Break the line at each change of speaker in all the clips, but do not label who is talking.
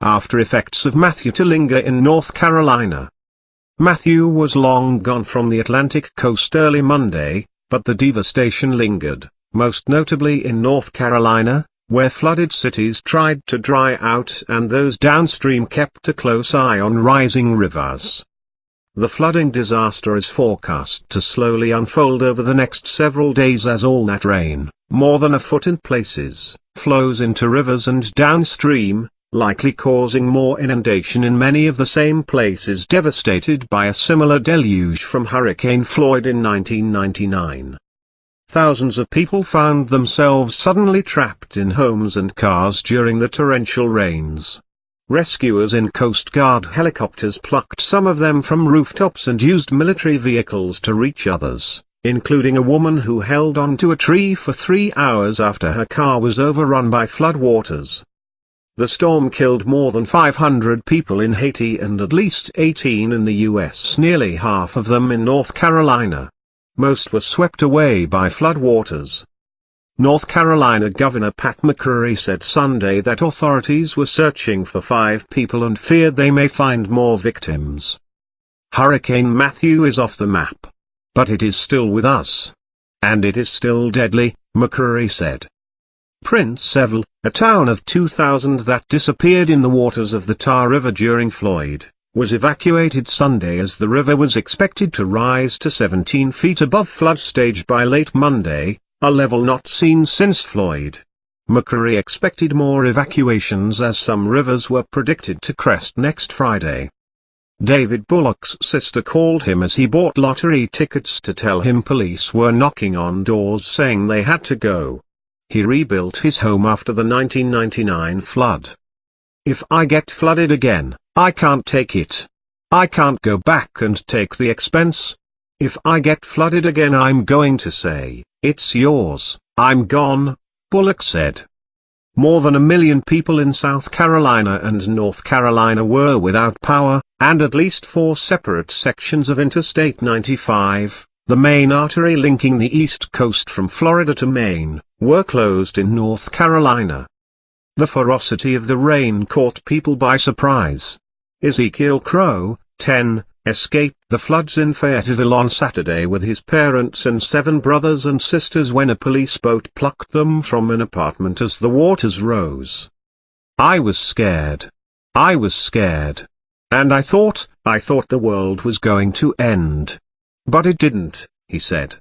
Aftereffects of Matthew to linger in North Carolina. Matthew was long gone from the Atlantic coast early Monday, but the devastation lingered, most notably in North Carolina, where flooded cities tried to dry out and those downstream kept a close eye on rising rivers. The flooding disaster is forecast to slowly unfold over the next several days as all that rain, more than a foot in places, flows into rivers and downstream, likely causing more inundation in many of the same places devastated by a similar deluge from Hurricane Floyd in 1999. Thousands of people found themselves suddenly trapped in homes and cars during the torrential rains. Rescuers in Coast Guard helicopters plucked some of them from rooftops and used military vehicles to reach others, including a woman who held onto a tree for 3 hours after her car was overrun by floodwaters. The storm killed more than 500 people in Haiti and at least 18 in the U.S., nearly half of them in North Carolina. Most were swept away by floodwaters. North Carolina Governor Pat McCreary said Sunday that authorities were searching for 5 people and feared they may find more victims. Hurricane Matthew is off the map. But it is still with us. And it is still deadly, McCreary said. Prince Eville, a town of 2,000 that disappeared in the waters of the Tar River during Floyd, was evacuated Sunday as the river was expected to rise to 17 feet above flood stage by late Monday, a level not seen since Floyd. McCreary expected more evacuations as some rivers were predicted to crest next Friday. David Bullock's sister called him as he bought lottery tickets to tell him police were knocking on doors saying they had to go. He rebuilt his home after the 1999 flood. "If I get flooded again, I can't take it. I can't go back and take the expense. If I get flooded again, I'm going to say, 'It's yours, I'm gone,'" Bullock said. More than 1 million people in South Carolina and North Carolina were without power, and at least 4 separate sections of Interstate 95, the main artery linking the East Coast from Florida to Maine, were closed in North Carolina. The ferocity of the rain caught people by surprise. Ezekiel Crow, 10, escaped the floods in Fayetteville on Saturday with his parents and 7 brothers and sisters when a police boat plucked them from an apartment as the waters rose. "I was scared. I was scared. And I thought the world was going to end. But it didn't," he said.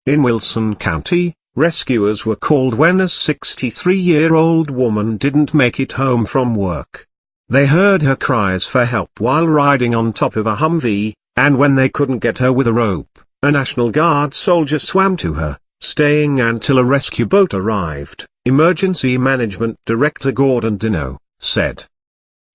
In Wilson County, rescuers were called when a 63-year-old woman didn't make it home from work. They heard her cries for help while riding on top of a Humvee, and when they couldn't get her with a rope, a National Guard soldier swam to her, staying until a rescue boat arrived, Emergency Management Director Gordon Dino said.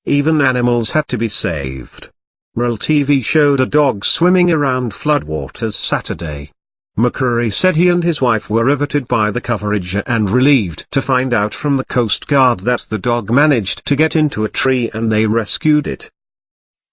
Even animals had to be saved. Real TV showed a dog swimming around floodwaters Saturday. McCreary said he and his wife were riveted by the coverage and relieved to find out from the Coast Guard that the dog managed to get into a tree and they rescued it.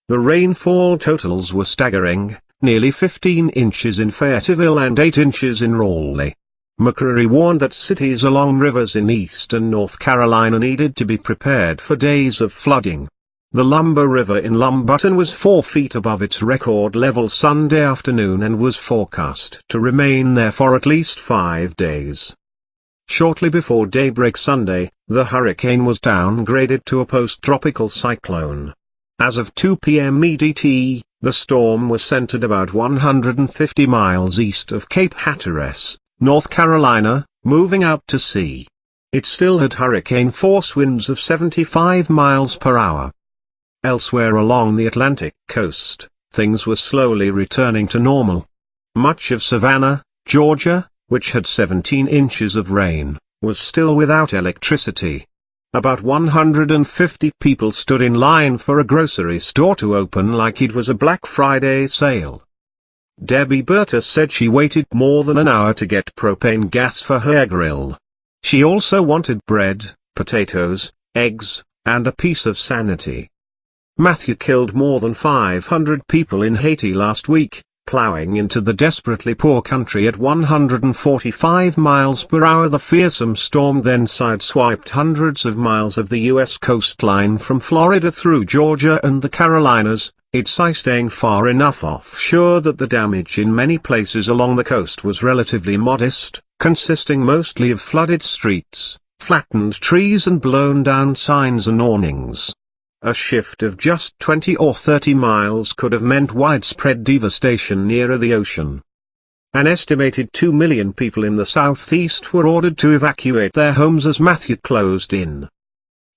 The rainfall totals were staggering, nearly 15 inches in Fayetteville and 8 inches in Raleigh. McCreary warned that cities along rivers in eastern North Carolina needed to be prepared for days of flooding. The Lumber River in Lumberton was 4 feet above its record level Sunday afternoon and was forecast to remain there for at least 5 days. Shortly before daybreak Sunday, the hurricane was downgraded to a post-tropical cyclone. As of 2 p.m. EDT, the storm was centered about 150 miles east of Cape Hatteras, North Carolina, moving out to sea. It still had hurricane force winds of 75 miles per hour. Elsewhere along the Atlantic coast, things were slowly returning to normal. Much of Savannah, Georgia, which had 17 inches of rain, was still without electricity. About 150 people stood in line for a grocery store to open like it was a Black Friday sale. Debbie Berta said she waited more than an hour to get propane gas for her grill. She also wanted bread, potatoes, eggs, and a piece of sanity. Matthew killed more than 500 people in Haiti last week, Plowing into the desperately poor country at 145 miles per hour, the fearsome storm then sideswiped hundreds of miles of the U.S. coastline from Florida through Georgia and the Carolinas, its eye staying far enough offshore that the damage in many places along the coast was relatively modest, consisting mostly of flooded streets, flattened trees and blown down signs and awnings. A shift of just 20 or 30 miles could have meant widespread devastation nearer the ocean. An estimated 2 million people in the southeast were ordered to evacuate their homes as Matthew closed in.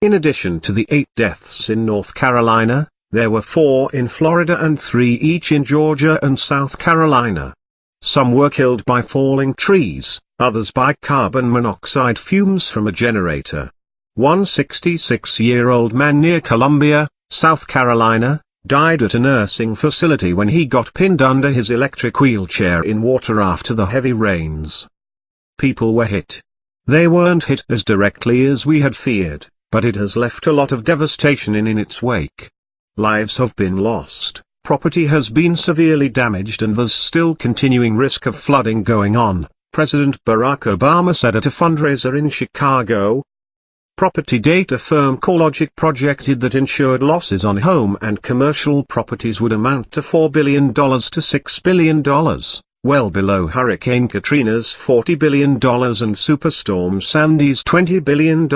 In addition to the 8 deaths in North Carolina, there were 4 in Florida and 3 each in Georgia and South Carolina. Some were killed by falling trees, others by carbon monoxide fumes from a generator. One 66-year-old man near Columbia, South Carolina, died at a nursing facility when he got pinned under his electric wheelchair in water after the heavy rains. People were hit. They weren't hit as directly as we had feared, but it has left a lot of devastation in its wake. Lives have been lost, property has been severely damaged, and there's still continuing risk of flooding going on, President Barack Obama said at a fundraiser in Chicago. Property data firm CoreLogic projected that insured losses on home and commercial properties would amount to $4 billion to $6 billion, well below Hurricane Katrina's $40 billion and Superstorm Sandy's $20 billion.